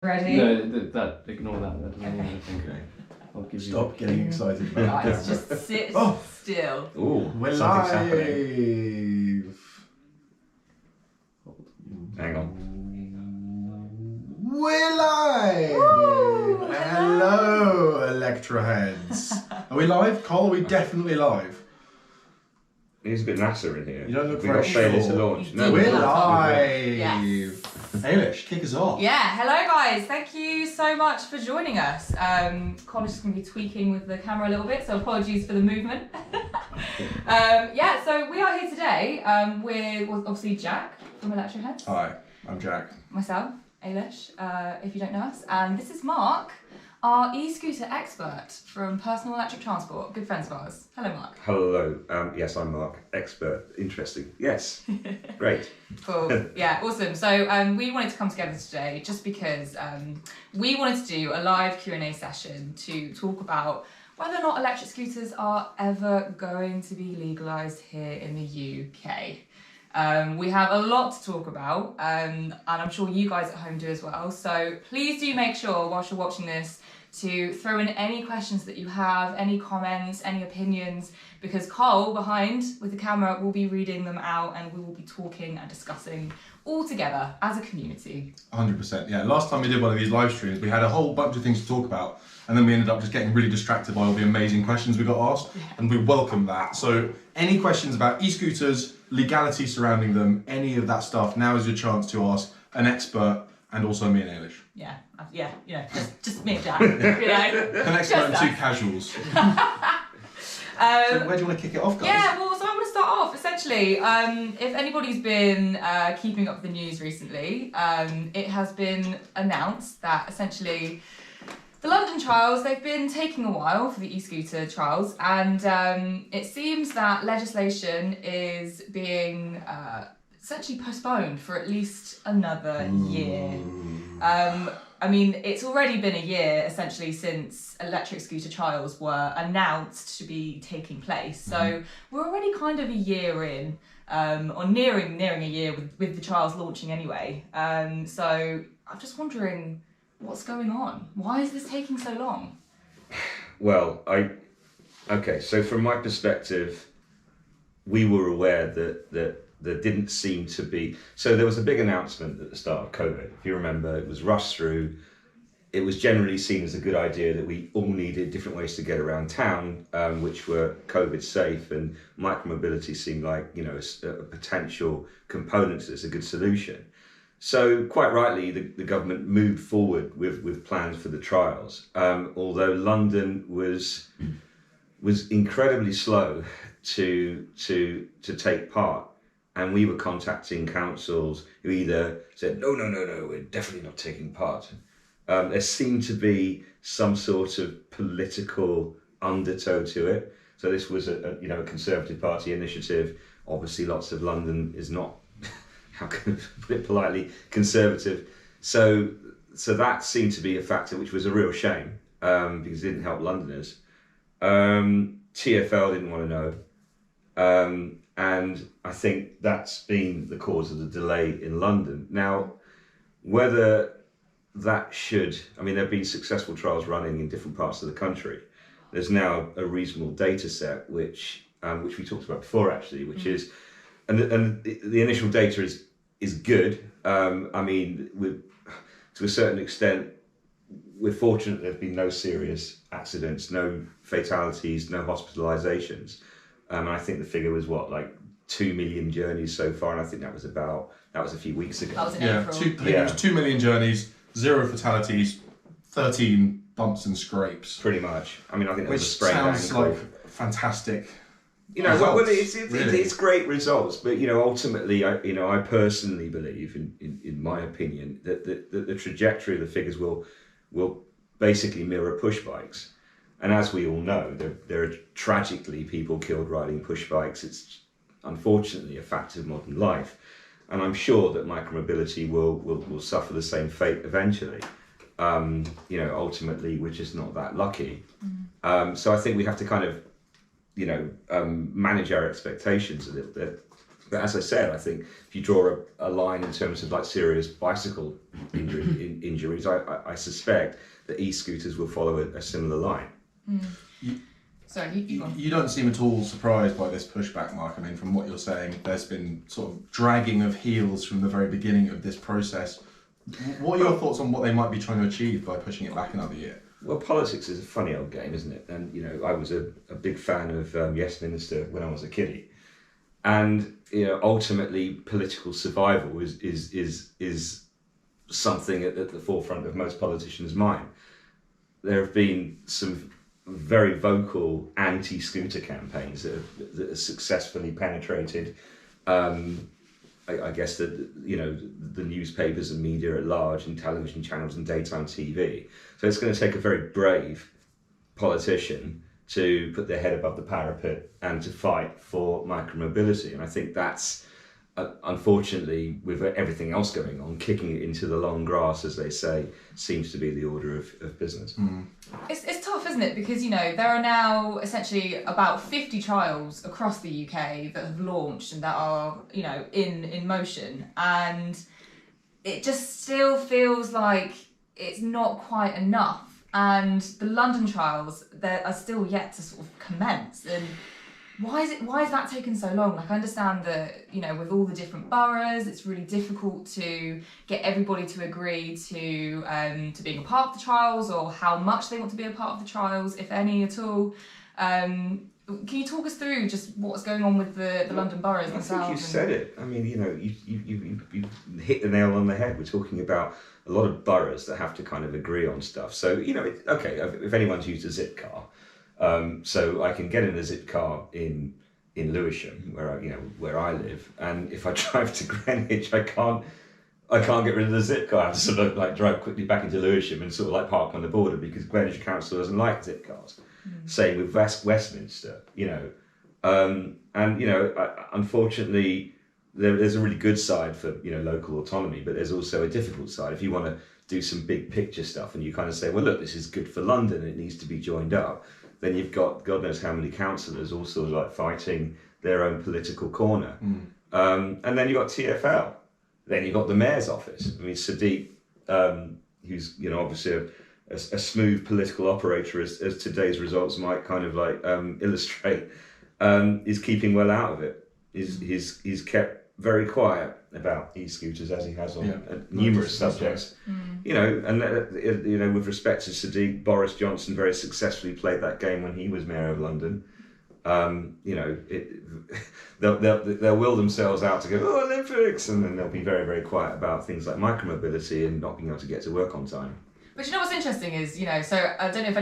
Ready? No, ignore that. That doesn't mean anything. Okay. I'll give you. Stop getting excited about Guys, the just sit Oh. still. Ooh, We're something's live. happening. Hang on. We're live. Woo! Hello, Electroheads. Are we live, Cole? Are we definitely live? There's a bit NASA in here. You don't look we very got failure sure. to launch. No, We're we're live. Yes. Eilish, kick us off. Yeah, hello guys. Thank you so much for joining us. Connor is going to be tweaking with the camera a little bit, so apologies for the movement. So we are here today with obviously Jack from Electroheads. Hi, I'm Jack. Myself, Eilish, if you don't know us. And this is Mark, our e-scooter expert from Personal Electric Transport, good friends of ours. Hello, Mark. Hello. Yes, I'm Mark. Expert. Interesting. Yes. Great. Cool. Yeah, awesome. So we wanted to come together today just because we wanted to do a live Q&A session to talk about whether or not electric scooters are ever going to be legalised here in the UK. We have a lot to talk about, and I'm sure you guys at home do as well. So please do make sure whilst you're watching this to throw in any questions that you have, any comments, any opinions, because Cole behind with the camera will be reading them out and we will be talking and discussing all together as a community. 100%. Yeah, last time we did one of these live streams, we had a whole bunch of things to talk about, and then we ended up just getting really distracted by all the amazing questions we got asked, and we welcome that. So any questions about e-scooters, legality surrounding them, any of that stuff, now is your chance to ask an expert and also me and Eilish. Just me and Jack, An expert and two casuals. So where do you want to kick it off, guys? Yeah, well, so I'm going to start off. Essentially, if anybody's been keeping up with the news recently, it has been announced that essentially the London trials, they've been taking a while for the e-scooter trials, and it seems that legislation is being essentially postponed for at least another year. I mean, it's already been a year essentially since electric scooter trials were announced to be taking place. So we're already kind of a year in, or nearing a year with the trials launching anyway. So I'm just wondering what's going on. Why is this taking so long? Well, okay. So from my perspective, we were aware that there didn't seem to be. So there was a big announcement at the start of COVID. If you remember, it was rushed through. It was generally seen as a good idea that we all needed different ways to get around town, which were COVID safe, and micromobility seemed like, you know, a potential component to this, a good solution. So quite rightly, the government moved forward with plans for the trials, although London was incredibly slow to take part. And we were contacting councils who either said, no, we're definitely not taking part. There seemed to be some sort of political undertow to it. So this was a Conservative Party initiative. Obviously, lots of London is not, how can I put it politely, Conservative. So that seemed to be a factor, which was a real shame because it didn't help Londoners. TfL didn't want to know. And I think that's been the cause of the delay in London. Now, whether that there have been successful trials running in different parts of the country. There's now a reasonable data set, which we talked about before, actually, which is, and the initial data is good. I mean, to a certain extent, we're fortunate there've been no serious accidents, no fatalities, no hospitalizations. And I think the figure was 2 million journeys so far, and I think that was a few weeks ago. That was in April. It was 2 million journeys, 0 fatalities, 13 bumps and scrapes. Pretty much. I mean, I think that was a Which sprained sounds ankle. like fantastic. It's great results, but ultimately, I personally believe, in my opinion, that the trajectory of the figures will basically mirror push bikes. And as we all know, there are tragically people killed riding push bikes. It's unfortunately a fact of modern life, and I'm sure that micromobility will suffer the same fate eventually. Ultimately, we're just not that lucky. So I think we have to kind of, manage our expectations a little bit. But as I said, I think if you draw a line in terms of like serious bicycle injuries, I suspect that e-scooters will follow a similar line. Sorry, You don't seem at all surprised by this pushback, Mark. I mean, from what you're saying, there's been sort of dragging of heels from the very beginning of this process. What are your thoughts on what they might be trying to achieve by pushing it back another year? Well, politics is a funny old game, isn't it? And, you know, I was a big fan of Yes Minister when I was a kiddie. And, you know, ultimately political survival is something at the forefront of most politicians' mind. There have been some very vocal anti-scooter campaigns that have successfully penetrated, I guess, the newspapers and media at large, and television channels and daytime TV. So it's going to take a very brave politician to put their head above the parapet and to fight for micromobility. And I think that's, unfortunately, with everything else going on, kicking it into the long grass, as they say, seems to be the order of business. It's tough, isn't it? Because, you know, there are now essentially about 50 trials across the UK that have launched and that are, you know, in motion. And it just still feels like it's not quite enough. And the London trials, they are still yet to sort of commence. And why is that taken so long? Like, I understand that, you know, with all the different boroughs, it's really difficult to get everybody to agree to being a part of the trials, or how much they want to be a part of the trials, if any at all. Can you talk us through just what's going on with the London boroughs themselves? I think you said it. I mean, you know, you hit the nail on the head. We're talking about a lot of boroughs that have to kind of agree on stuff. So, you know, if anyone's used a zip car, so I can get in a zip car in Lewisham, where I live, and if I drive to Greenwich, I can't get rid of the zip car. I have to sort of like drive quickly back into Lewisham and sort of like park on the border, because Greenwich Council doesn't like zip cars. Same with Westminster, you know, and you know, unfortunately, there's a really good side for, you know, local autonomy, but there's also a difficult side. If you want to do some big picture stuff and you kind of say, well, look, this is good for London, it needs to be joined up, then you've got God knows how many councillors all sort of like fighting their own political corner. And then you've got TfL. Then you've got the mayor's office. I mean, Sadiq, who's, you know, obviously a smooth political operator, as today's results might kind of like illustrate, is keeping well out of it. He's kept very quiet about e-scooters, as he has on numerous subjects. You know, and you know, with respect to Sadiq, Boris Johnson very successfully played that game when he was mayor of London. You know, they'll will themselves out to go, oh, Olympics, and then they'll be very, very quiet about things like micromobility and not being able to get to work on time. But you know what's interesting is, you know, so I don't know if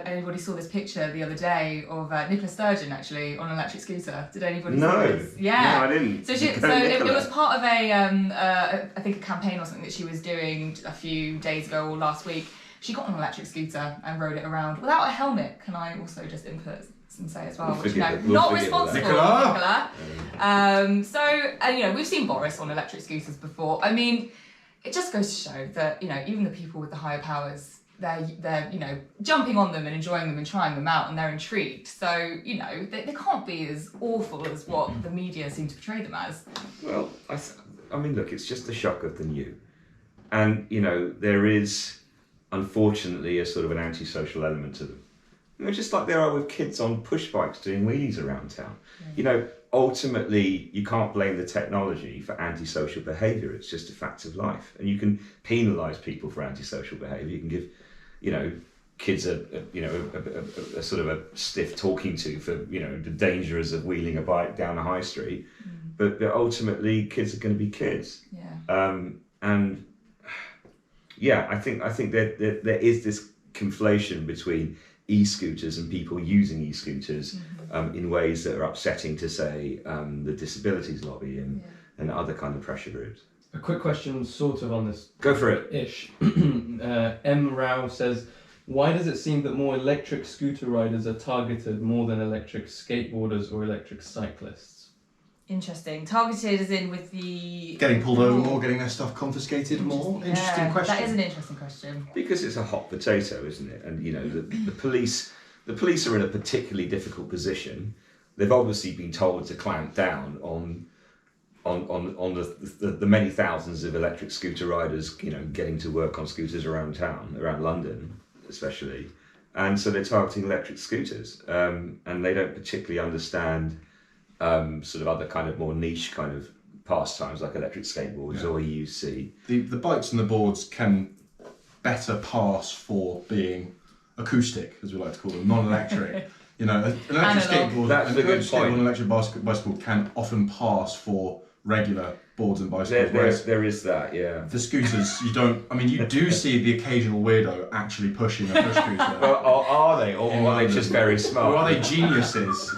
anybody saw this picture the other day of Nicola Sturgeon actually on an electric scooter. Did anybody see this? Yeah. No, I didn't. So it was part of I think a campaign or something that she was doing a few days ago or last week. She got on an electric scooter and rode it around without a helmet. Can I also just input and say as well, which, you know, not responsible, Nicola. You know, we've seen Boris on electric scooters before. I mean, it just goes to show that, you know, even the people with the higher powers, they're you know, jumping on them and enjoying them and trying them out, and they're intrigued. So, you know, they can't be as awful as what the media seem to portray them as. Well, I mean, look, it's just the shock of the new. And, you know, there is, unfortunately, a sort of an antisocial element to them. You know, just like there are with kids on push bikes doing wheelies around town. You know, ultimately, you can't blame the technology for antisocial behaviour. It's just a fact of life. And you can penalise people for antisocial behaviour. You can give, you know, kids a sort of a stiff talking to for, you know, the dangers of wheeling a bike down a high street. But ultimately, kids are going to be kids. And yeah, I think there is this conflation between e-scooters and people using e-scooters in ways that are upsetting to, say, the disabilities lobby and other kind of pressure groups. A quick question sort of on this. Go for it. Ish. M. Rao says, why does it seem that more electric scooter riders are targeted more than electric skateboarders or electric cyclists? Interesting. Targeted as in with the... Getting pulled over more, getting their stuff confiscated more? Interesting question. That is an interesting question. Because it's a hot potato, isn't it? And, you know, the police are in a particularly difficult position. They've obviously been told to clamp down on on the many thousands of electric scooter riders, getting to work on scooters around town, around London especially, and so they're targeting electric scooters, and they don't particularly understand sort of other kind of more niche kind of pastimes like electric skateboards or EUC. The bikes and the boards can better pass for being acoustic, as we like to call them, non-electric. An electric skateboard, an electric bicycle can often pass for regular boards and bicycles. There is that, yeah. The scooters, you don't. I mean, you do see the occasional weirdo actually pushing a push scooter. Well, are they, or are they just very smart? Or are they geniuses?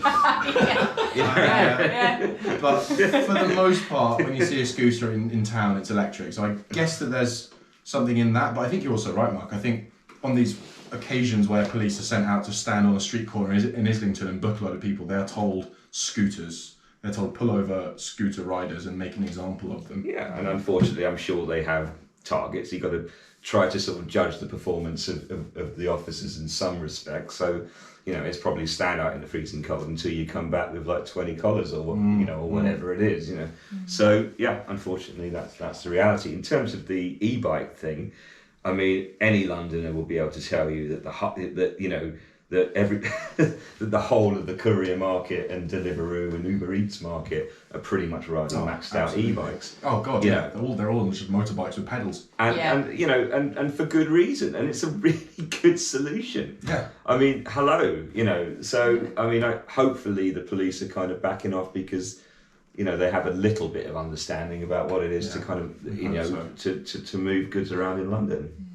Yeah. But for the most part, when you see a scooter in town, it's electric. So I guess that there's something in that. But I think you're also right, Mark. I think on these occasions where police are sent out to stand on a street corner in Islington and book a lot of people, they are told scooters. They're told pull over scooter riders and make an example of them. Yeah, and unfortunately, I'm sure they have targets. You've got to try to sort of judge the performance of the officers in some respects. So, it's probably stand out in the freezing cold until you come back with like 20 collars or or whatever it is. So yeah, unfortunately, that's the reality. In terms of the e-bike thing, I mean, any Londoner will be able to tell you that the whole of the courier market and Deliveroo and Uber Eats market are pretty much riding maxed out e-bikes. Oh god, yeah. They're all just motorbikes with pedals. And for good reason, and it's a really good solution. Yeah. I mean, hello, so I mean, hopefully the police are kind of backing off because they have a little bit of understanding about what it is to kind of to move goods around in London.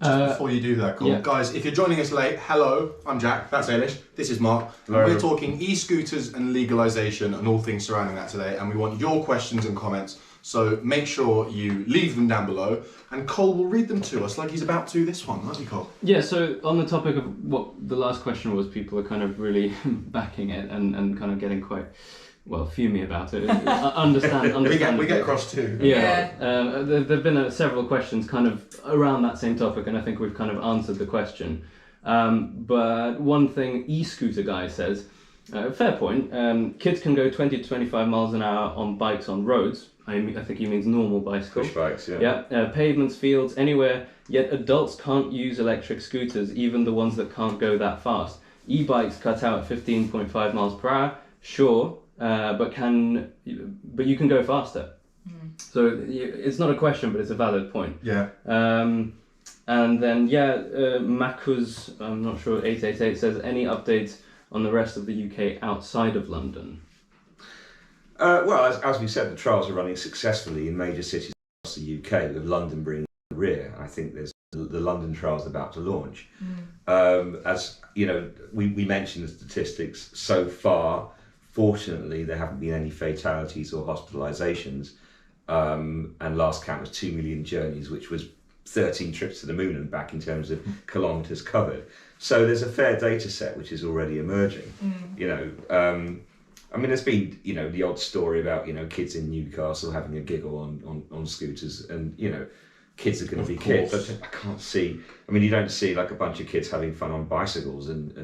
Just before you do that, guys, if you're joining us late, hello, I'm Jack, that's Eilis, this is Mark. Hello. We're talking e-scooters and legalisation and all things surrounding that today, and we want your questions and comments, so make sure you leave them down below, and Cole will read them to us like he's about to this one, aren't you, Cole? Yeah, so on the topic of what the last question was, people are kind of really backing it and kind of getting quite... fumey about it. Understand. we get cross too. Yeah. There've been several questions kind of around that same topic, and I think we've kind of answered the question. But one thing e-scooter guy says, fair point. Kids can go 20 to 25 miles an hour on bikes on roads. I think he means normal bicycles. Push bikes, yeah. Yeah. Pavements, fields, anywhere. Yet adults can't use electric scooters, even the ones that can't go that fast. E-bikes cut out at 15.5 miles per hour. Sure. But you can go faster. So it's not a question, but it's a valid point. Yeah. And then Makuz, I'm not sure, 888 says, any updates on the rest of the UK outside of London? As we said, the trials are running successfully in major cities across the UK, with London bringing the rear. I think there's the London trials about to launch. As we mentioned the statistics so far. Fortunately, there haven't been any fatalities or hospitalisations, and last count was 2 million journeys, which was 13 trips to the moon and back in terms of kilometres covered. So there's a fair data set which is already emerging. I mean, there's been the odd story about kids in Newcastle having a giggle on scooters, and kids are going to be kids, but I can't see. I mean, you don't see like a bunch of kids having fun on bicycles and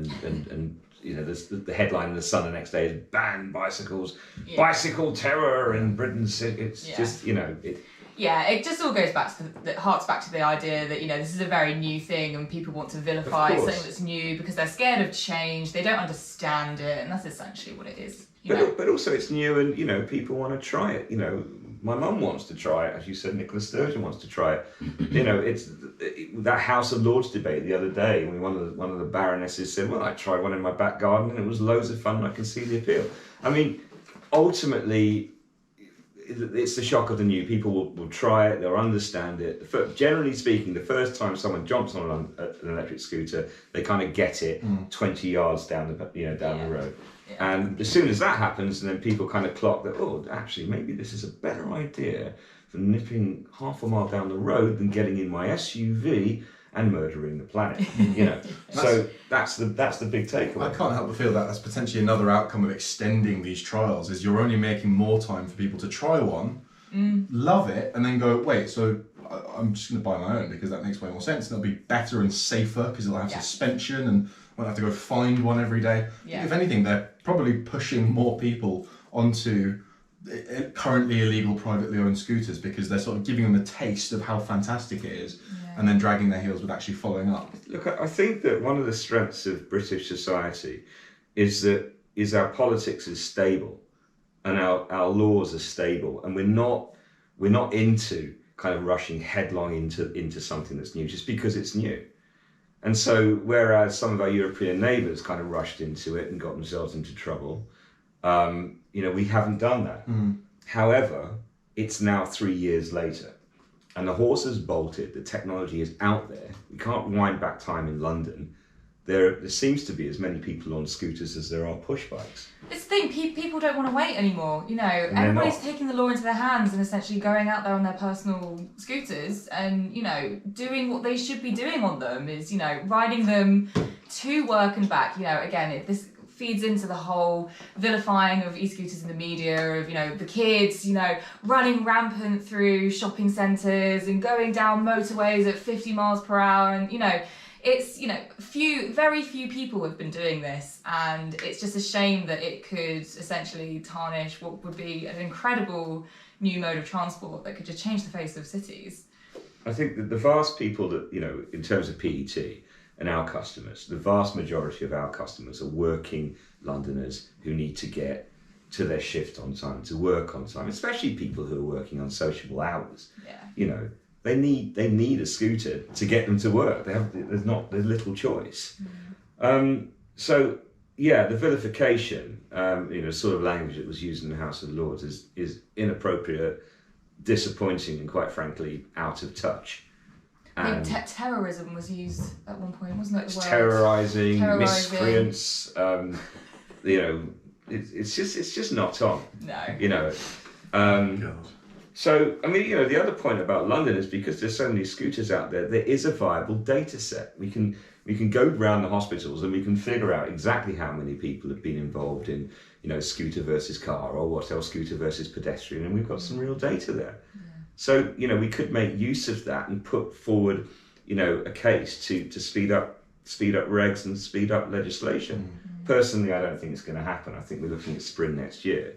the headline in the Sun the next day is ban bicycles, bicycle terror in Britain. It's just it just all goes back to harks back to the idea that this is a very new thing and people want to vilify something that's new because they're scared of change. They don't understand it, and that's essentially what it is. But also it's new, and people want to try it. My mum wants to try it, as you said. Nicola Sturgeon wants to try it. It's that House of Lords debate the other day. When one of the baronesses said, "Well, I tried one in my back garden, and it was loads of fun. And I can see the appeal." I mean, ultimately, it's the shock of the new. People will try it. They'll understand it. Generally speaking, the first time someone jumps on an electric scooter, they kind of get it 20 yards down the road. Yeah. And as soon as that happens, and then people kind of clock that, actually, maybe this is a better idea than nipping half a mile down the road than getting in my SUV and murdering the planet. So that's the big takeaway. I can't help but feel that that's potentially another outcome of extending these trials, is you're only making more time for people to try one, love it, and then go, wait, so I'm just going to buy my own because that makes way more sense, and it'll be better and safer because it'll have suspension and I won't have to go find one every day. If anything, they're probably pushing more people onto currently illegal privately owned scooters, because they're sort of giving them a taste of how fantastic it is, and then dragging their heels with actually following up. Look, I think that one of the strengths of British society is our politics is stable, and our laws are stable, and we're not into kind of rushing headlong into something that's new just because it's new. And so, whereas some of our European neighbours kind of rushed into it and got themselves into trouble, we haven't done that. However, it's now 3 years later, and the horse has bolted. The technology is out there. We can't wind back time in London. There seems to be as many people on scooters as there are push bikes. It's the thing, people don't want to wait anymore. Everybody's taking the law into their hands and essentially going out there on their personal scooters and, doing what they should be doing on them is, riding them to work and back. This feeds into the whole vilifying of e-scooters in the media of, the kids, running rampant through shopping centres and going down motorways at 50 miles per hour and, it's, very few people have been doing this, and it's just a shame that it could essentially tarnish what would be an incredible new mode of transport that could just change the face of cities. I think that the vast people that, in terms of PET and our customers, the vast majority of our customers are working Londoners who need to get to their shift on time, to work on time, especially people who are working on sociable hours. Yeah. They need a scooter to get them to work. There's little choice. So the vilification, sort of language that was used in the House of Lords is inappropriate, disappointing, and quite frankly out of touch. I think terrorism was used at one point, wasn't it? Terrorising, miscreants. It's just not on. No. God. So, the other point about London is because there's so many scooters out there is a viable data set. We can go around the hospitals and we can figure out exactly how many people have been involved in, scooter versus car, or what else, scooter versus pedestrian, and we've got some real data there. Yeah. So, we could make use of that and put forward, a case to speed up regs and speed up legislation. Personally, I don't think it's going to happen. I think we're looking at spring next year.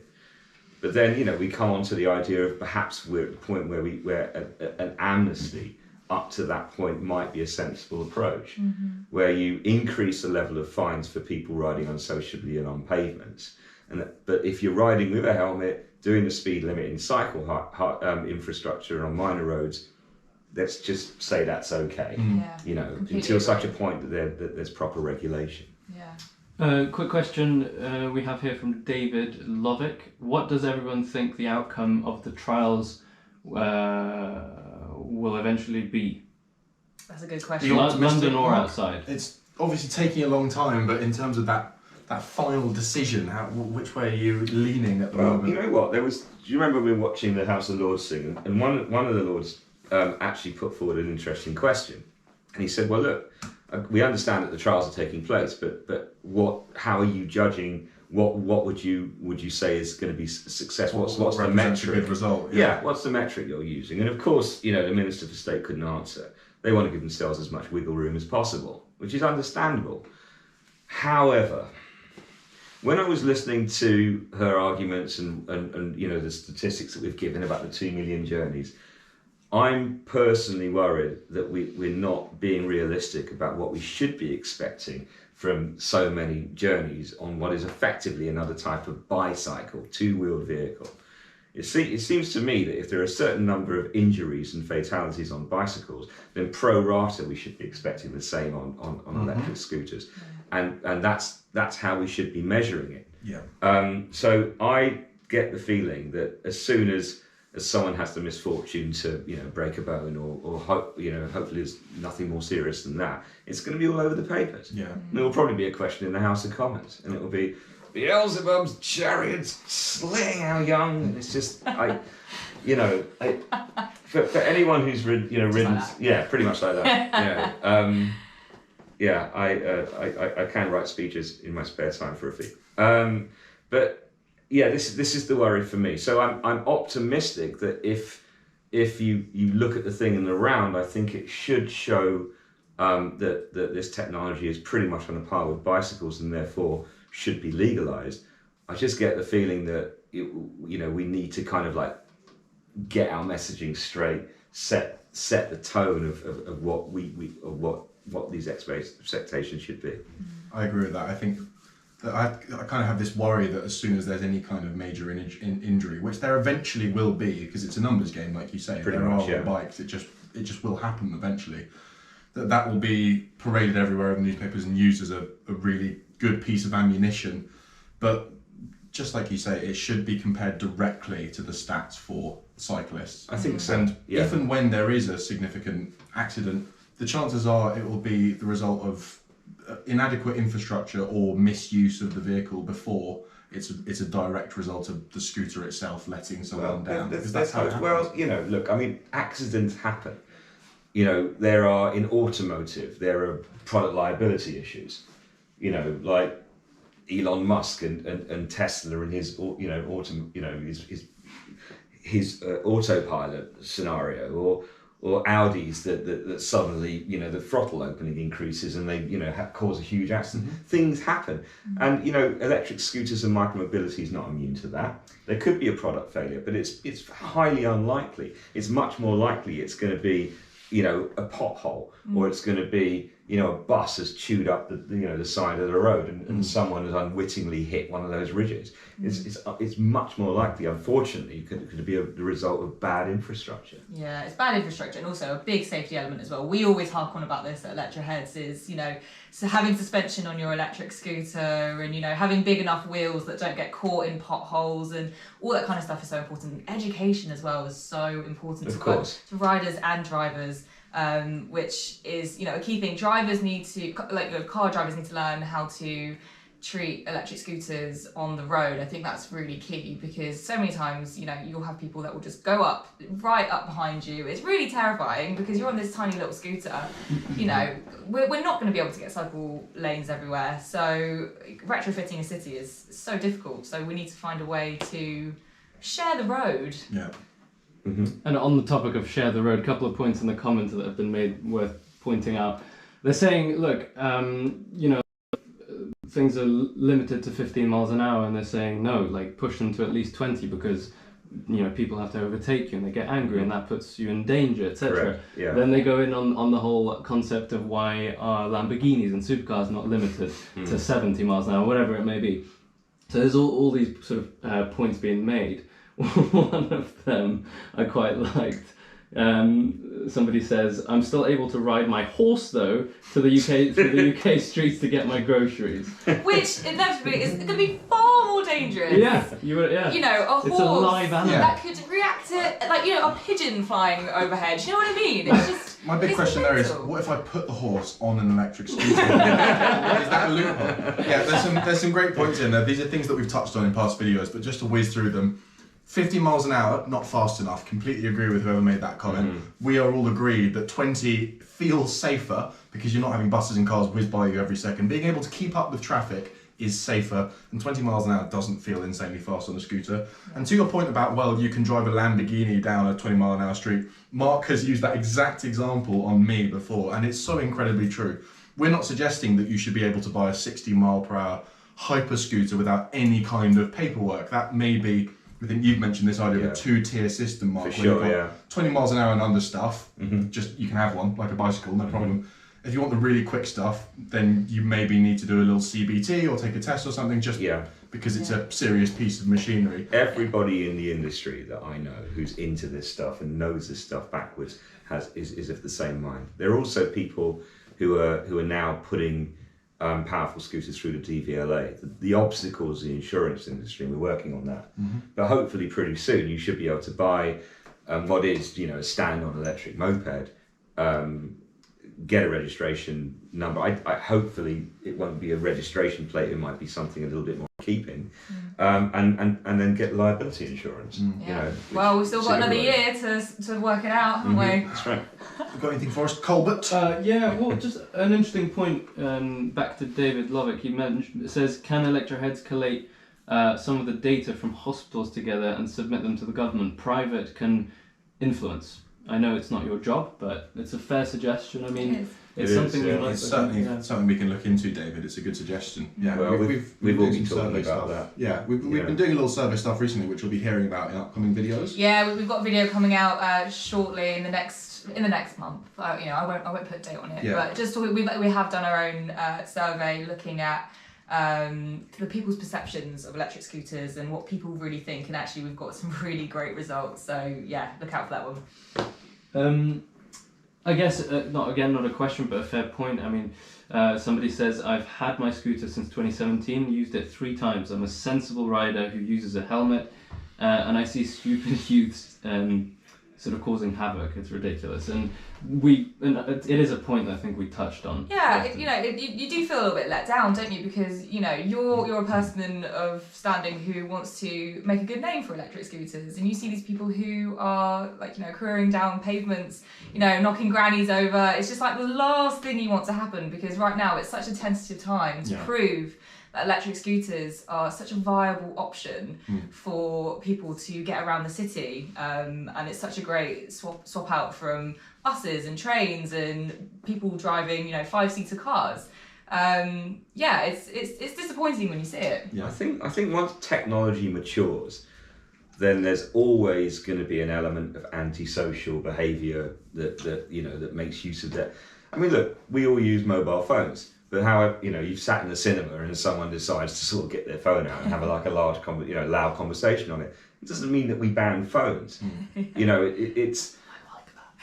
But then, we come on to the idea of perhaps we're at the point where an amnesty up to that point might be a sensible approach, where you increase the level of fines for people riding unsociably and on pavements. But if you're riding with a helmet, doing the speed limit in cycle infrastructure and on minor roads, let's just say that's okay. Until such a point that there's proper regulation. Yeah. Quick question we have here from David Lovick. What does everyone think the outcome of the trials will eventually be? That's a good question. London or outside? It's obviously taking a long time, but in terms of that final decision, which way are you leaning at the moment? You know what? Do you remember we were watching the House of Lords thing, and one of the Lords actually put forward an interesting question, and he said, "Well, look, we understand that the trials are taking place, but how are you judging? What would you say is going to be success? What's the metric? A good result? Yeah, what's the metric you're using?" And of course, the Minister for State couldn't answer. They want to give themselves as much wiggle room as possible, which is understandable. However, when I was listening to her arguments and the statistics that we've given about the 2 million journeys, I'm personally worried that we're not being realistic about what we should be expecting from so many journeys on what is effectively another type of bicycle, two-wheeled vehicle. It seems to me that if there are a certain number of injuries and fatalities on bicycles, then pro rata we should be expecting the same on electric scooters. And that's how we should be measuring it. Yeah. So I get the feeling that as soon as someone has the misfortune to break a bone or hopefully there's nothing more serious than that, it's going to be all over the papers. Yeah. And there will probably be a question in the House of Commons, and it will be Beelzebub's chariots slaying our young. And it's just for anyone who's ridden, like pretty much like that. I can write speeches in my spare time for a fee. But yeah, this is the worry for me. So I'm optimistic that if you look at the thing in the round, I think it should show that this technology is pretty much on a par with bicycles and therefore should be legalised. I just get the feeling that we need to kind of like get our messaging straight, set the tone of what these expectations should be. I agree with that. I think that I kind of have this worry that as soon as there's any kind of major injury, which there eventually will be, because it's a numbers game, like you say, there are bikes, it just will happen eventually, that will be paraded everywhere in the newspapers and used as a really good piece of ammunition. But just like you say, it should be compared directly to the stats for cyclists. I think so. And if and when there is a significant accident, the chances are it will be the result of inadequate infrastructure or misuse of the vehicle before it's a direct result of the scooter itself letting someone down. That's how it happens. Well, look, I mean, accidents happen. There are, in automotive, there are product liability issues. Like Elon Musk and Tesla and his autopilot scenario, or Audis that suddenly the throttle opening increases and they cause a huge accident. Mm-hmm. Things happen, and electric scooters and micromobility is not immune to that. There could be a product failure, but it's highly unlikely. It's much more likely it's going to be a pothole, or it's going to be a bus has chewed up the side of the road and someone has unwittingly hit one of those ridges. It's much more likely, unfortunately, could be the result of bad infrastructure. Yeah, it's bad infrastructure, and also a big safety element as well. We always hark on about this at Electroheads is so having suspension on your electric scooter, and having big enough wheels that don't get caught in potholes, and all that kind of stuff is so important. Education as well is so important to riders and drivers. Which is a key thing. Drivers need to, car drivers need to learn how to treat electric scooters on the road. I think that's really key, because so many times you'll have people that will just go right up behind you. It's really terrifying because you're on this tiny little scooter. We're not going to be able to get cycle lanes everywhere, so retrofitting a city is so difficult. So we need to find a way to share the road. Yeah. Mm-hmm. And on the topic of share the road, a couple of points in the comments that have been made worth pointing out. They're saying, look, things are limited to 15 miles an hour, and they're saying no, push them to at least 20, because people have to overtake you and they get angry and that puts you in danger, etc. Yeah. Then they go in on the whole concept of why are Lamborghinis and supercars not limited to 70 miles an hour, whatever it may be. So there's all these sort of points being made. One of them I quite liked. Somebody says, "I'm still able to ride my horse though to the UK streets to get my groceries." Which inevitably is going to be far more dangerous. Yeah, a horse it's a live animal that could react to a pigeon flying overhead. You know what I mean? It's just my big question there is, what if I put the horse on an electric scooter? Is that a loophole? Yeah, there's some great points in there. These are things that we've touched on in past videos, but just to whiz through them. 50 miles an hour, not fast enough. Completely agree with whoever made that comment. Mm-hmm. We are all agreed that 20 feels safer because you're not having buses and cars whiz by you every second. Being able to keep up with traffic is safer, and 20 miles an hour doesn't feel insanely fast on a scooter. And to your point about, you can drive a Lamborghini down a 20 mile an hour street, Mark has used that exact example on me before, and it's so incredibly true. We're not suggesting that you should be able to buy a 60 mile per hour hyper scooter without any kind of paperwork. That may be, I think you've mentioned this idea of a two-tier system, Mark. For sure, yeah. 20 miles an hour and under stuff, just you can have one, like a bicycle, no problem. If you want the really quick stuff, then you maybe need to do a little CBT or take a test or something, because it's a serious piece of machinery. Everybody in the industry that I know who's into this stuff and knows this stuff backwards is of the same mind. There are also people who are now putting powerful scooters through the DVLA. The obstacle is the insurance industry, and we're working on that. Mm-hmm. But hopefully pretty soon you should be able to buy what is a stand-on electric moped, get a registration number. I hopefully it won't be a registration plate, it might be something a little bit more keeping, and then get liability insurance. Well, we've still got another year to work it out, haven't we? That's right. Got anything for us, Colbert? Just an interesting point. Back to David Lovick, he mentioned. It says, can Electroheads collate some of the data from hospitals together and submit them to the government? Private can influence. I know it's not your job, but it's a fair suggestion. I mean, it's It something is, we yeah. like. It's certainly something we can look into, David. It's a good suggestion. Yeah, Well, we've all been some talking survey about stuff. that. Yeah, we've been doing a little survey stuff recently, which we'll be hearing about in upcoming videos. Yeah, we've got a video coming out shortly in the next month. I won't put a date on it, Yeah. but just we have done our own survey looking at the people's perceptions of electric scooters and what people really think, and actually we've got some really great results. So yeah, look out for that one. I guess not a question, but a fair point. I mean, somebody says, I've had my scooter since 2017, used it 3 times. I'm a sensible rider who uses a helmet, and I see stupid youths sort of causing havoc. It's ridiculous, and it is a point that I think we touched on. Yeah, you do feel a little bit let down, don't you? Because you're a person of standing who wants to make a good name for electric scooters, and you see these people who are careering down pavements, knocking grannies over. It's just like the last thing you want to happen, because right now it's such a tentative time to prove that electric scooters are such a viable option for people to get around the city, and it's such a great swap out from buses and trains and people driving 5-seater cars. It's disappointing when you see it. Yeah. I think once technology matures, then there's always going to be an element of antisocial behaviour that makes use of that. I mean, look, we all use mobile phones. But how you've sat in the cinema and someone decides to sort of get their phone out and have a large loud conversation on it. It doesn't mean that we ban phones. It's.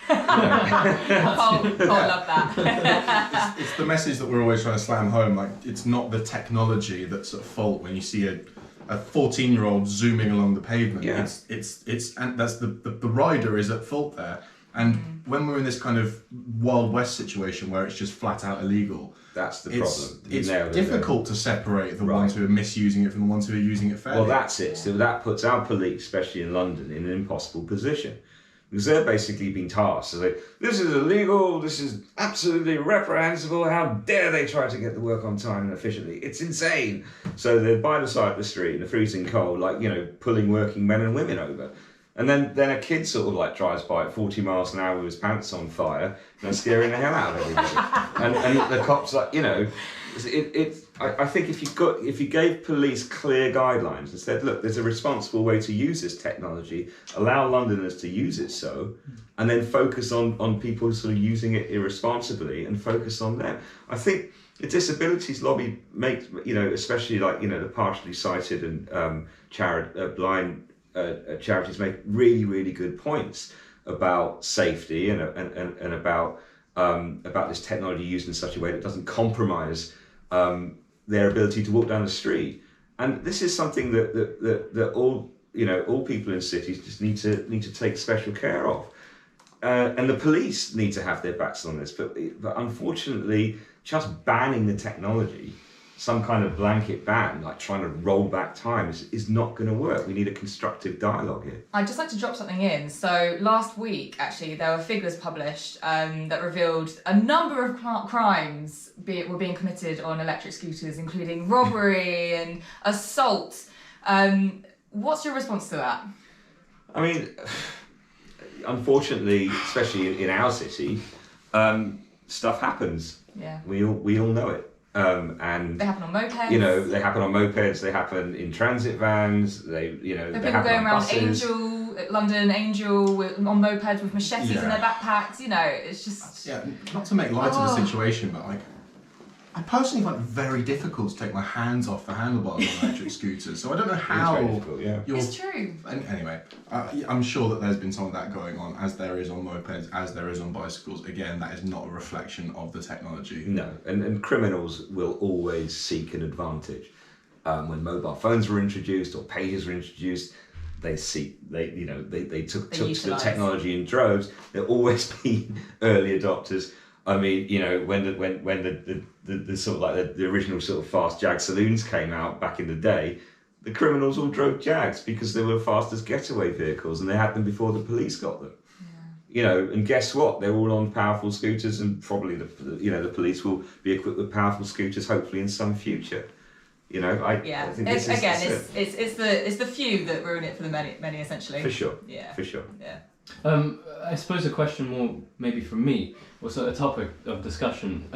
I love that. It's the message that we're always trying to slam home. Like, it's not the technology that's at fault when you see a 14-year-old zooming along the pavement. Yeah. And that's the rider is at fault there. And when we're in this kind of Wild West situation where it's just flat out illegal, that's the problem. It's difficult to separate the ones who are misusing it from the ones who are using it fairly. Well, that's it. So that puts our police, especially in London, in an impossible position. Because they're basically being tasked. So this is illegal, this is absolutely reprehensible, how dare they try to get the work on time and efficiently? It's insane. So they're by the side of the street in the freezing cold, pulling working men and women over. And then a kid sort of drives by at 40 miles an hour with his pants on fire and scaring the hell out of everybody. and the cops I think if you gave police clear guidelines and said, look, there's a responsible way to use this technology, allow Londoners to use it and then focus on people sort of using it irresponsibly and focus on them. I think the disabilities lobby makes, especially the partially sighted and blind charities make really, really good points about safety and about this technology used in such a way that doesn't compromise their ability to walk down the street. And this is something that all people in cities just need to take special care of. And the police need to have their backs on this. But unfortunately, just banning the technology, some kind of blanket ban, like trying to roll back time, is not going to work. We need a constructive dialogue here. I'd just like to drop something in. So last week, actually, there were figures published that revealed a number of crimes were being committed on electric scooters, including robbery and assault. What's your response to that? I mean, unfortunately, especially in our city, stuff happens. Yeah. We all know it. And they happen on mopeds. They happen on mopeds. They happen in transit vans. They people happen going on around buses. London Angel on mopeds with machetes in their backpacks. It's just not to make light of the situation, but I personally find it very difficult to take my hands off the handlebars of electric scooters. So I don't know how. It's true. Anyway, I'm sure that there's been some of that going on, as there is on mopeds, as there is on bicycles. Again, that is not a reflection of the technology. No, and criminals will always seek an advantage. When mobile phones were introduced or pagers were introduced, they took to the technology in droves. There'll always be early adopters. I mean, when the sort of the original sort of fast Jag saloons came out back in the day, the criminals all drove Jags because they were fast as getaway vehicles, and they had them before the police got them. Yeah. And guess what? They're all on powerful scooters, and probably the police will be equipped with powerful scooters, hopefully in some future. I think it's the few that ruin it for the many essentially. For sure. Yeah. For sure. Yeah. I suppose a question more maybe from me, or sort of a topic of discussion.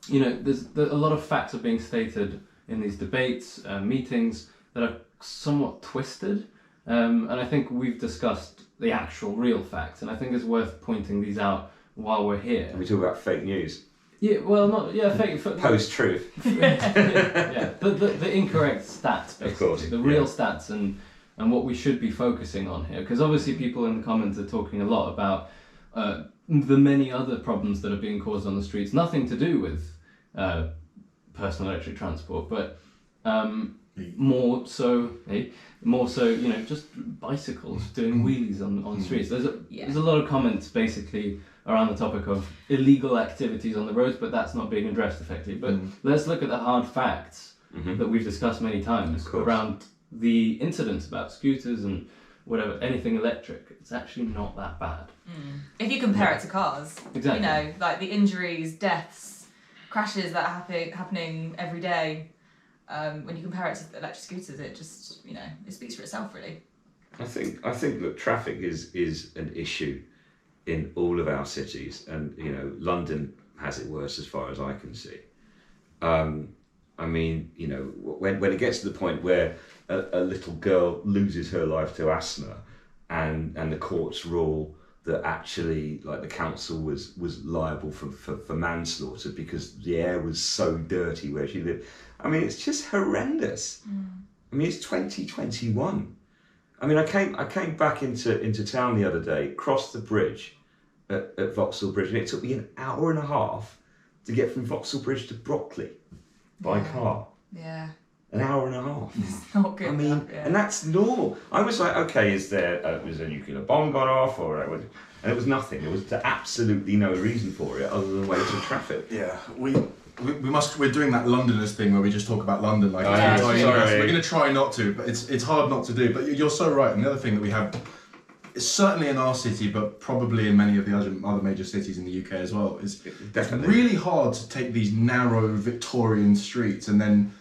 There's a lot of facts are being stated in these debates, meetings that are somewhat twisted, and I think we've discussed the actual real facts, and I think it's worth pointing these out while we're here. We talk about fake news. Yeah, well, not fake. Post-truth. The incorrect stats, basically, Of course, the real stats, and what we should be focusing on here, because obviously people in the comments are talking a lot about the many other problems that are being caused on the streets, nothing to do with personal electric transport, but more so, just bicycles doing wheelies on streets. There's a lot of comments basically around the topic of illegal activities on the roads, but that's not being addressed effectively. But let's look at the hard facts that we've discussed many times around the incidents about scooters and whatever, anything electric. It's actually not that bad. If you compare it to cars, exactly. Like the injuries, deaths, crashes that are happening every day, when you compare it to electric scooters, it just, it speaks for itself, really. I think look, traffic is an issue in all of our cities, and London has it worse as far as I can see. When it gets to the point where a little girl loses her life to asthma, and the courts rule that actually, like, the council was liable for manslaughter because the air was so dirty where she lived. I mean, it's just horrendous. I mean, it's 2021. I mean, I came back into town the other day, crossed the bridge at Vauxhall Bridge, and it took me an hour and a half to get from Vauxhall Bridge to Brockley by car. Yeah. An hour and a half. It's not good. I mean, and that's normal. I was like, okay, was a nuclear bomb gone off, and it was nothing. There was absolutely no reason for it other than waiting traffic. Yeah, we're doing that Londoners thing where we just talk about London like sorry. We're going to try not to, but it's hard not to do. But you're so right. And the other thing that we have, is certainly in our city, but probably in many of the other major cities in the UK as well, is Definitely. It's really hard to take these narrow Victorian streets and then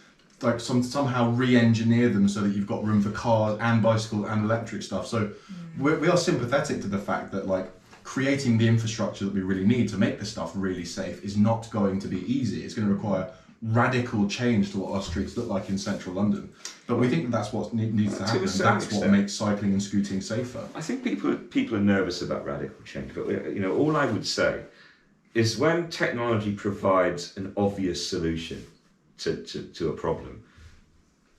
somehow re-engineer them so that you've got room for cars and bicycles and electric stuff. So we are sympathetic to the fact that, like, creating the infrastructure that we really need to make this stuff really safe is not going to be easy. It's going to require radical change to what our streets look like in central London. But we think that's what needs to happen, and that's what makes cycling and scooting safer. I think people are nervous about radical change, but all I would say is when technology provides an obvious solution to a problem,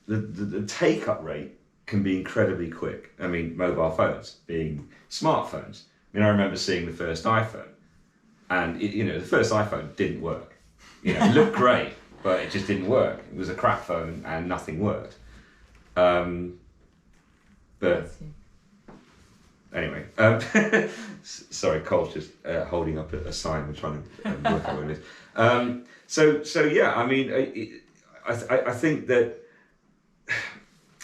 the take-up rate can be incredibly quick. I mean, mobile phones being smartphones. I mean, I remember seeing the first iPhone, and the first iPhone didn't work. It looked great, but it just didn't work. It was a crap phone, and nothing worked. But anyway, sorry, Cole's just holding up a sign. We're trying to work out what it is. So yeah, I mean, I think that,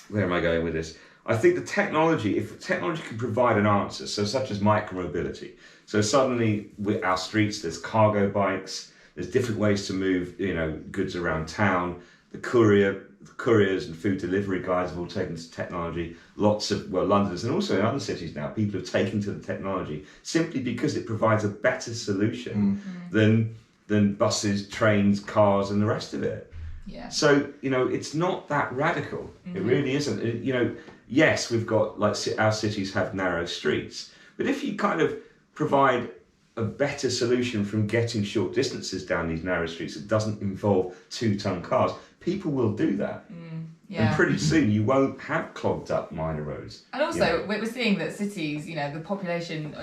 where am I going with this? I think if technology can provide an answer, so such as micromobility. So suddenly with our streets, there's cargo bikes, there's different ways to move, goods around town. The couriers and food delivery guys have all taken to technology. Lots of, Londoners and also in other cities now, people have taken to the technology simply because it provides a better solution than buses, trains, cars, and the rest of it. Yeah. So, it's not that radical. It really isn't. Yes, we've got, like, our cities have narrow streets, but if you kind of provide a better solution from getting short distances down these narrow streets that doesn't involve 2-ton cars, people will do that. And pretty soon you won't have clogged up minor roads. And also, we're seeing that cities, the population,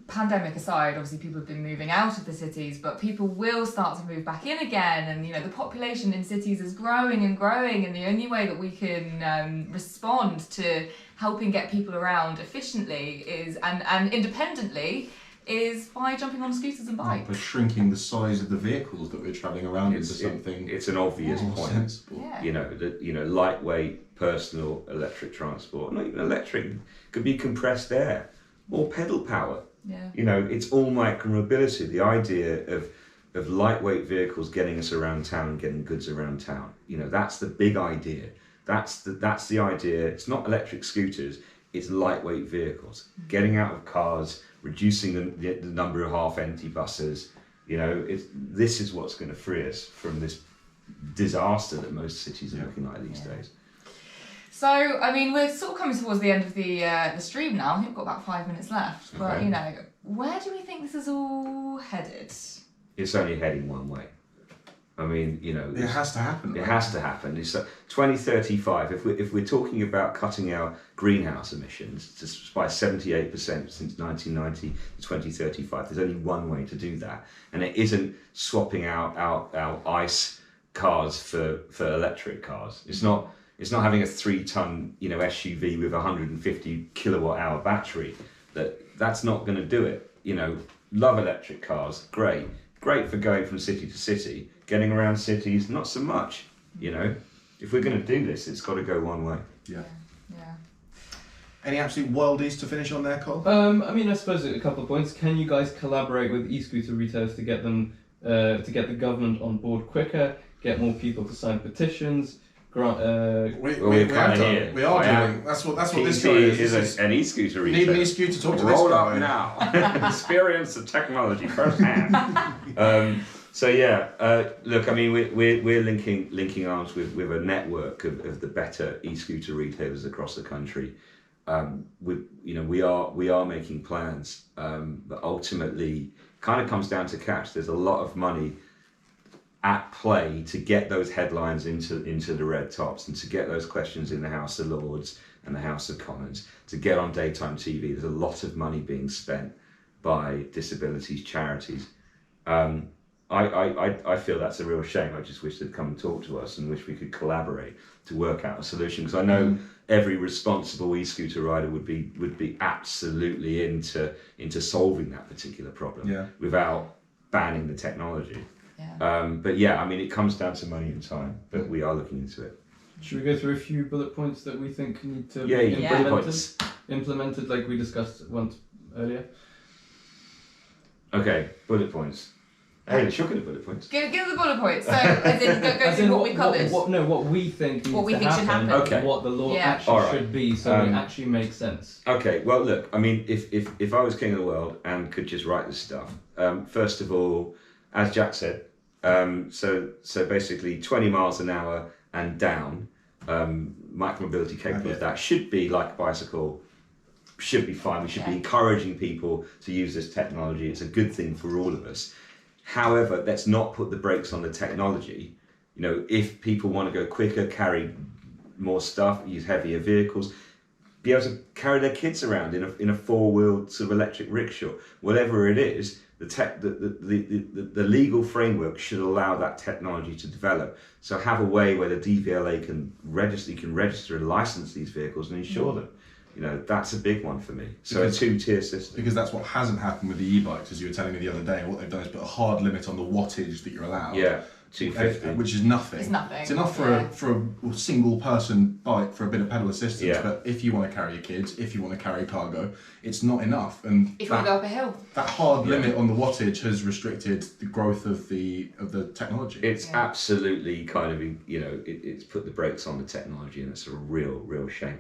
pandemic aside, obviously people have been moving out of the cities, but people will start to move back in again. And, the population in cities is growing and growing. And the only way that we can respond to helping get people around efficiently and independently is by jumping on scooters and bikes. By shrinking the size of the vehicles that we're travelling around into something. It's an obvious point. Sensible. Yeah. Lightweight personal electric transport, not even electric, could be compressed air or pedal power. Yeah. It's all micromobility. The idea of lightweight vehicles getting us around town and getting goods around town. That's the big idea. That's the idea. It's not electric scooters. it's lightweight vehicles. Getting out of cars, reducing the number of half-empty buses. You know, this is what's going to free us from this disaster that most cities are looking like these days. So, I mean, we're sort of coming towards the end of the stream now. I think we've got about 5 minutes left. But, you know, where do we think this is all headed? It's only heading one way. I mean, you know... It has to happen. It has to happen. It's 2035. If we're talking about cutting our greenhouse emissions by 78% since 1990 to 2035, there's only one way to do that. And it isn't swapping out our ICE cars for electric cars. It's not having a 3-ton, you know, SUV with a 150 kilowatt hour battery. That's not going to do it. You know, love electric cars, great for going from city to city. Getting around cities, not so much. You know, if we're going to do this, it's got to go one way. Yeah. Yeah. Any absolute worldies to finish on there, Cole? I mean, I suppose a couple of points. Can you guys collaborate with e-scooter retailers to get them to get the government on board quicker, get more people to sign petitions? We are doing. That's what this guy is. An e-scooter You retailer. need an e-scooter to talk to Roll this up guy. now. Experience the technology firsthand. So yeah, look, I mean, we're linking arms with a network of the better e-scooter retailers across the country. We are making plans, but ultimately, kind of comes down to cash. There's a lot of money at play to get those headlines into the red tops and to get those questions in the House of Lords and the House of Commons, to get on daytime TV. There's a lot of money being spent by disabilities charities. I feel that's a real shame. I just wish they'd come and talk to us and wish we could collaborate to work out a solution, because I know every responsible e-scooter rider would be absolutely into solving that particular problem without banning the technology. Yeah. But yeah, I mean, it comes down to money and time, but we are looking into it. Should we go through a few bullet points that we think need to be implemented, like we discussed once earlier? Okay, bullet points. Hey, should get the bullet points. Give the bullet points. So, as in, go through what we covered. What we think needs should happen. Okay. What the law actually should be, so it actually makes sense. Okay, well, look, I mean, if I was king of the world and could just write this stuff, first of all, as Jack said, so basically 20 miles an hour and down, micromobility capable of that should be like a bicycle, should be fine. We should be encouraging people to use this technology. It's a good thing for all of us. However, let's not put the brakes on the technology. You know, if people want to go quicker, carry more stuff, use heavier vehicles, be able to carry their kids around in a four-wheeled sort of electric rickshaw, whatever it is, the legal framework should allow that technology to develop. So have a way where the DVLA can register and license these vehicles and insure them. You know, that's a big one for me. So a two-tier system. Because that's what hasn't happened with the e-bikes, as you were telling me the other day. What they've done is put a hard limit on the wattage that you're allowed. Yeah, 250. Which is nothing. It's nothing. It's enough for a single person bike for a bit of pedal assistance. Yeah. But if you want to carry your kids, if you want to carry cargo, it's not enough. And if you want to go up a hill. That hard limit on the wattage has restricted the growth of the technology. It's absolutely kind of, you know, it's put the brakes on the technology, and it's a real shame.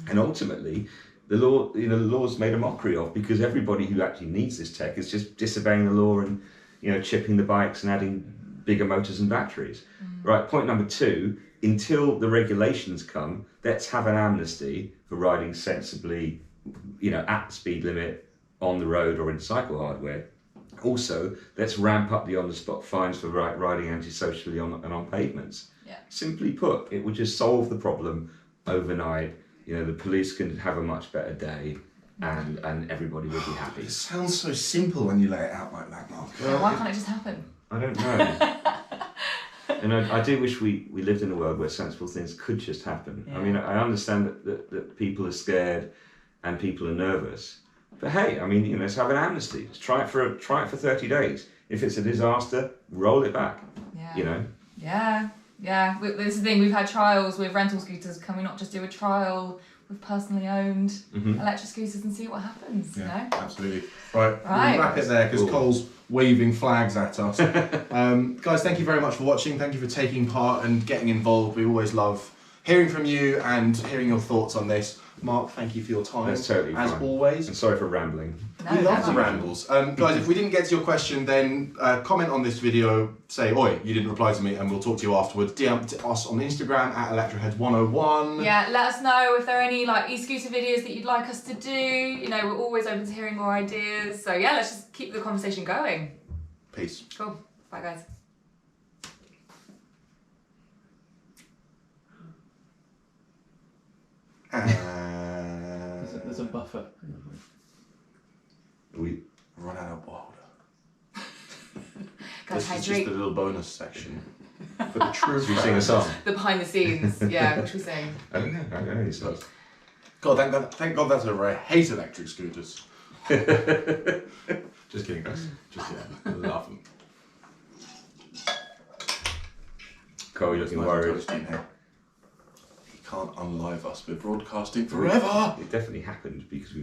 And ultimately, the law's made a mockery of, because everybody who actually needs this tech is just disobeying the law and, you know, chipping the bikes and adding bigger motors and batteries. Right, point number 2, until the regulations come, let's have an amnesty for riding sensibly, you know, at the speed limit on the road or in cycle hardware. Also, let's ramp up the on-the-spot fines for riding antisocially on pavements. Yeah. Simply put, it would just solve the problem overnight. You know, the police can have a much better day, and everybody would be happy. It sounds so simple when you lay it out like that, Mark. Well, why can't it just happen? I don't know. And I do wish we lived in a world where sensible things could just happen. Yeah. I mean, I understand that people are scared and people are nervous. But hey, I mean, you know, let's have an amnesty. Let's try it for 30 days. If it's a disaster, roll it back. Yeah. You know? Yeah. This is the thing, we've had trials with rental scooters. Can we not just do a trial with personally owned electric scooters and see what happens? Yeah, you know? absolutely. Right, we'll wrap it there because Cole's waving flags at us. Guys, thank you very much for watching. Thank you for taking part and getting involved. We always love hearing from you and hearing your thoughts on this. Mark, thank you for your time. That's totally as fine. always. And sorry for rambling. No, We love the never. rambles. Guys, if we didn't get to your question, then comment on this video, say, oi, you didn't reply to me, and we'll talk to you afterwards. DM to us on Instagram at Electroheads101. Yeah, let us know if there are any like e-scooter videos that you'd like us to do. You know, we're always open to hearing more ideas. So yeah, let's just keep the conversation going. Peace. Cool. Bye guys. There's a buffer. We Run out of water. Guys, This is just hydrate. the little bonus section for the true Should we sing a song? The behind the scenes. Yeah, what should we sing? I don't know any songs. God, thank God that's over. I hate electric scooters. Just kidding, guys. Just kidding. Love them. Cole, you're looking worried. He can't unlive us. We're broadcasting forever. It definitely happened because we